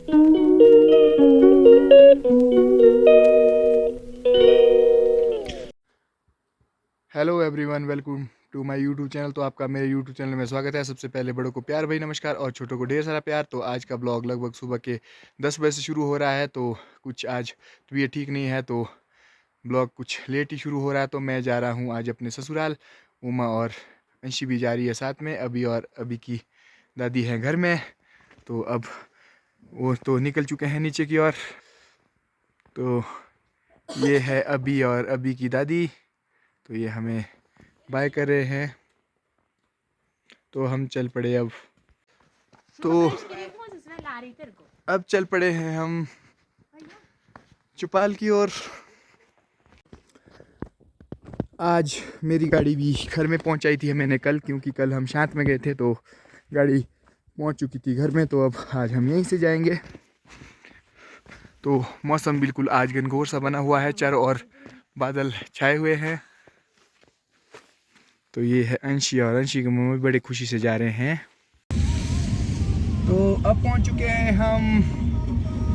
Hello everyone, welcome to my YouTube channel. तो आपका मेरे यूट्यूब चैनल में स्वागत है। सबसे पहले बड़ों को प्यार भरी नमस्कार और छोटों को ढेर सारा प्यार। तो आज का ब्लॉग लगभग सुबह के 10 बजे से शुरू हो रहा है। तो कुछ आज तबीयत ठीक नहीं है तो ब्लॉग कुछ लेट ही शुरू हो रहा है। तो मैं जा रहा हूँ आज अपने ससुराल। उमा और अंशी भी जा रही है साथ में। अभी और अभी की दादी है घर में। तो अब वो तो निकल चुके हैं नीचे की ओर। तो ये है अभी और अभी की दादी। तो ये हमें बाय कर रहे हैं। तो हम चल पड़े तो अब चल पड़े हैं हम चौपाल की ओर। आज मेरी गाड़ी भी घर में पहुंचाई थी मैंने कल, क्योंकि कल हम साथ में गए थे तो गाड़ी पहुंच चुकी थी घर में। तो अब आज हम यहीं से जाएंगे। तो मौसम बिल्कुल आज घनघोर सा बना हुआ है, चारों ओर बादल छाए हुए हैं। तो ये है अंशी और अंशी की मम्मी बड़े खुशी से जा रहे हैं। तो अब पहुंच चुके हैं हम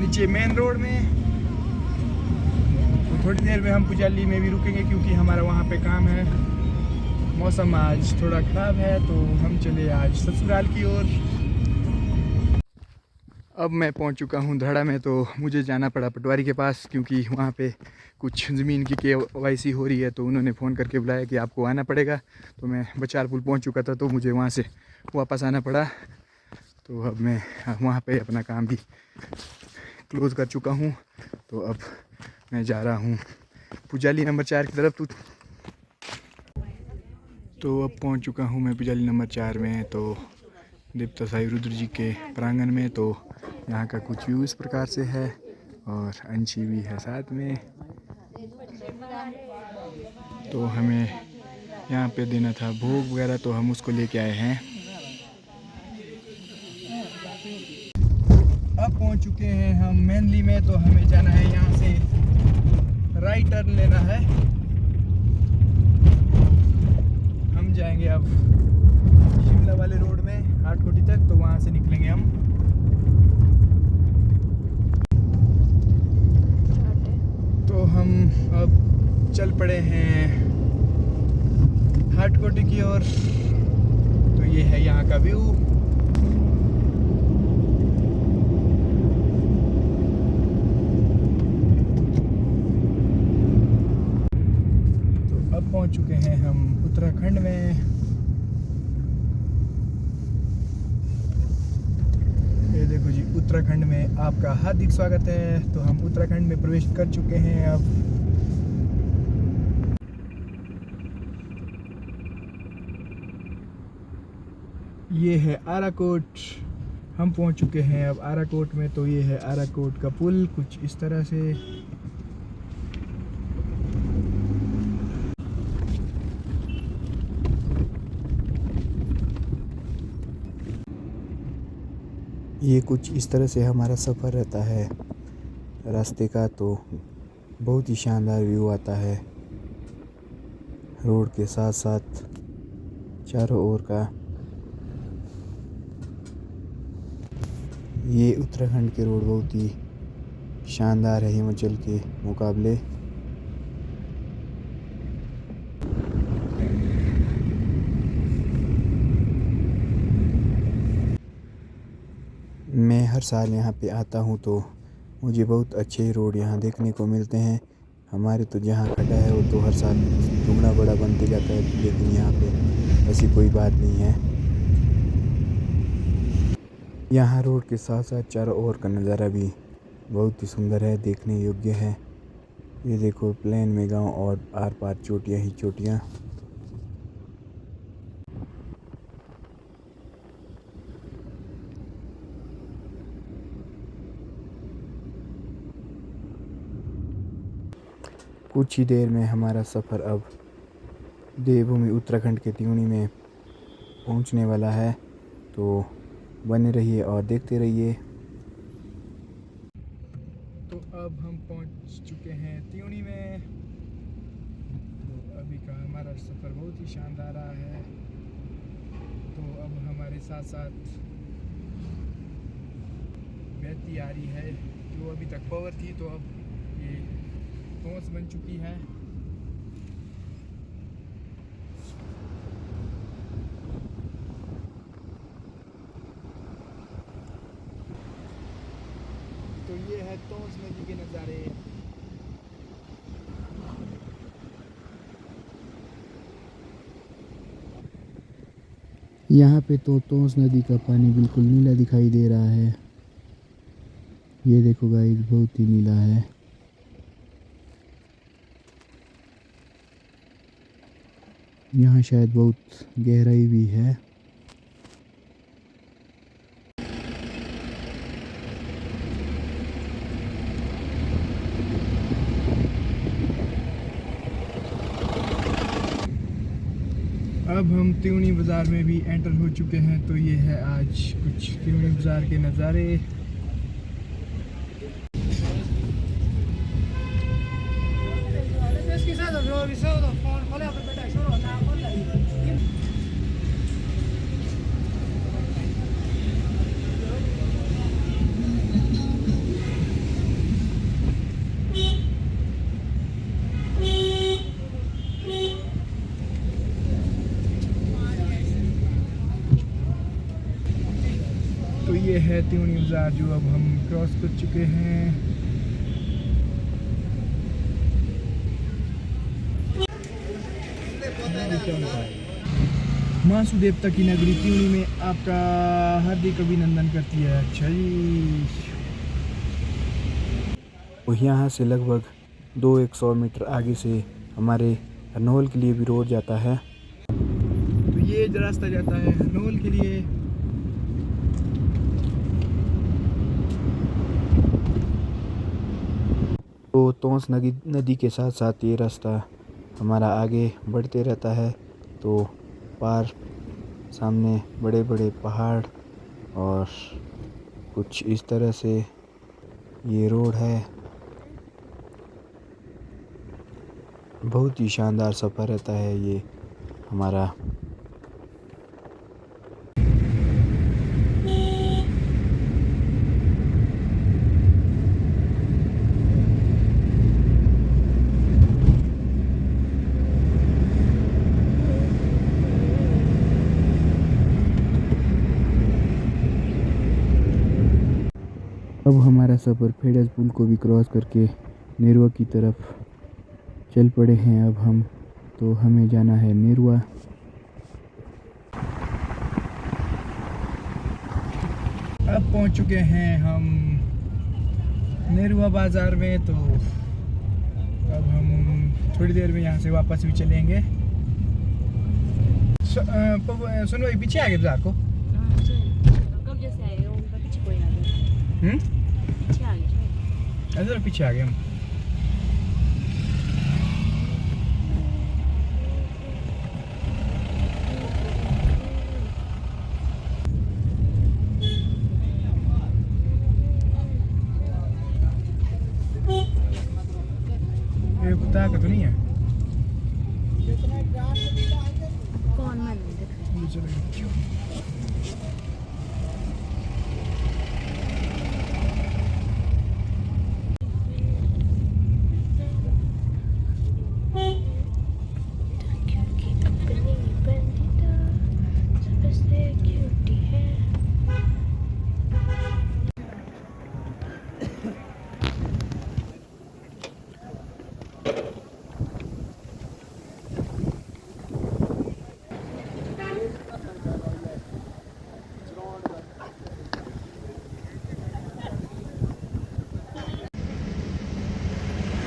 नीचे मेन रोड में। तो थोड़ी देर में हम पुजाली में भी रुकेंगे, क्योंकि हमारा वहाँ पे काम है। मौसम आज थोड़ा ख़राब है तो हम चले आज ससुराल की ओर। अब मैं पहुंच चुका हूं धड़ा में। तो मुझे जाना पड़ा पटवारी के पास, क्योंकि वहाँ पे कुछ ज़मीन की केवाईसी हो रही है। तो उन्होंने फ़ोन करके बुलाया कि आपको आना पड़ेगा। तो मैं बचार पुल पहुँच चुका था तो मुझे वहाँ से वापस आना पड़ा। तो अब मैं वहाँ पे अपना काम भी क्लोज़ कर चुका हूँ। तो अब मैं जा रहा हूँ पुजाली नंबर 4 की तरफ। तो अब पहुँच चुका हूँ मैं पुजाली नंबर 4 में। तो देवता साईं रुद्र जी के प्रांगण में। तो यहाँ का कुछ व्यू इस प्रकार से है और अंशी भी है साथ में। तो हमें यहाँ पे देना था भोग वगैरह, तो हम उसको लेके आए हैं। अब पहुँच चुके हैं हम मेनली में। तो हमें जाना है यहाँ से राइट टर्न लेना है। हम जाएंगे अब शिमला वाले रोड में आठकोटी तक। तो वहाँ से निकलेंगे हम। तो हम अब चल पड़े हैं हाटकोटी की ओर। तो ये है यहाँ का व्यू। तो अब पहुँच चुके हैं हम उत्तराखंड में। ये देखो जी, उत्तराखंड में आपका हार्दिक स्वागत है। तो हम उत्तराखंड में प्रवेश कर चुके हैं अब। ये है आराकोट। हम पहुंच चुके हैं अब आराकोट में। तो ये है आराकोट का पुल कुछ इस तरह से। ये कुछ इस तरह से हमारा सफ़र रहता है रास्ते का। तो बहुत ही शानदार व्यू आता है रोड के साथ साथ चारों ओर का। ये उत्तराखंड के रोड बहुत ही शानदार है हिमाचल के मुकाबले। मैं हर साल यहाँ पे आता हूँ तो मुझे बहुत अच्छे रोड यहाँ देखने को मिलते हैं। हमारे तो जहाँ खड्डा है वो तो हर साल दुगना बड़ा बनते जाता है, लेकिन यहाँ पे ऐसी कोई बात नहीं है। यहाँ रोड के साथ साथ चारों ओर का नज़ारा भी बहुत ही सुंदर है, देखने योग्य है। ये देखो प्लेन में गांव और आर पार चोटियाँ ही चोटियाँ। कुछ ही देर में हमारा सफ़र अब देवभूमि उत्तराखंड के त्यूणी में पहुंचने वाला है। तो बने रहिए और देखते रहिए। तो अब हम पहुंच चुके हैं त्यूणी में। तो अभी का हमारा सफ़र बहुत ही शानदार रहा है। तो अब हमारे साथ साथ बहती आ रही है। जो अभी तक पावर थी तो अब ये तोंस बन चुकी है। तो ये है तोंस नदी के नज़ारे। यहाँ पे तो तोंस नदी का पानी बिल्कुल नीला दिखाई दे रहा है। ये देखो गाइस, बहुत ही नीला है। यहाँ शायद बहुत गहराई भी है। अब हम त्यूनी बाज़ार में भी एंटर हो चुके हैं। तो ये है आज कुछ त्यूनी बाज़ार के नज़ारे। तो ये है त्यूनी बाज़ार जो अब हम क्रॉस कर चुके हैं। मासू देवता की नगरी त्यूनी में आपका हार्दिक अभिनंदन करती है। अच्छा जी। यहाँ से लगभग 200 मीटर आगे से हमारे हरनोल के लिए भी रोड जाता है। तो ये रास्ता जाता है हरनोल के लिए। तो तोंस नदी के साथ साथ ये रास्ता हमारा आगे बढ़ते रहता है। तो पार सामने बड़े बड़े पहाड़ और कुछ इस तरह से ये रोड है। बहुत ही शानदार सफ़र रहता है ये हमारा। अब हमारा सफ़र फेडस पुल को भी क्रॉस करके नेरुआ की तरफ चल पड़े हैं। अब हम तो हमें जाना है नेरुआ। अब पहुंच चुके हैं हम नेरुआ बाज़ार में। तो अब हम थोड़ी देर में यहाँ से वापस भी चलेंगे। सुनो, ये पीछे आ गए बाज़ार को। इधर पीछे आ गए हम। ये कुत्ता का तो नहीं है। कौन मंदिर?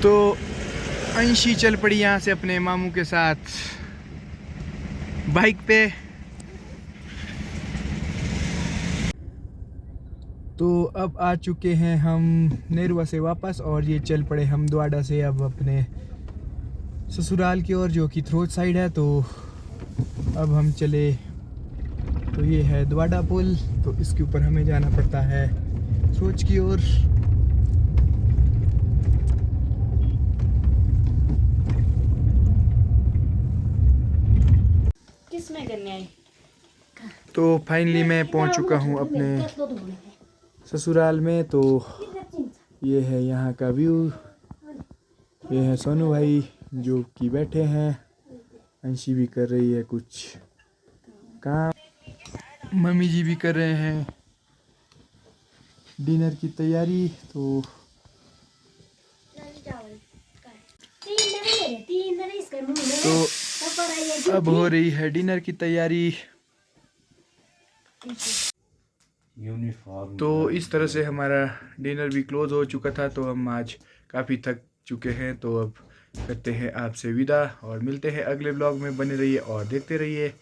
तो अंशी चल पड़ी यहाँ से अपने मामू के साथ बाइक पे। तो अब आ चुके हैं हम नेरुआ से वापस और ये चल पड़े हम द्वाडा से अब अपने ससुराल की ओर जो कि थ्रोट साइड है। तो अब हम चले। तो ये है द्वाडा पुल। तो इसके ऊपर हमें जाना पड़ता है थ्रोट की ओर। किसमें करने आई? तो फाइनली मैं पहुंच चुका हूं अपने ससुराल में। तो ये है यहाँ का व्यू। ये है सोनू भाई जो कि बैठे हैं। अंशी भी कर रही है कुछ काम। मम्मी जी भी कर रहे हैं डिनर की तैयारी। तो अब हो रही है डिनर की तैयारी। तो इस तरह से हमारा डिनर भी क्लोज हो चुका था। तो हम आज काफ़ी थक चुके हैं। तो अब करते हैं आपसे विदा और मिलते हैं अगले ब्लॉग में। बने रहिए और देखते रहिए।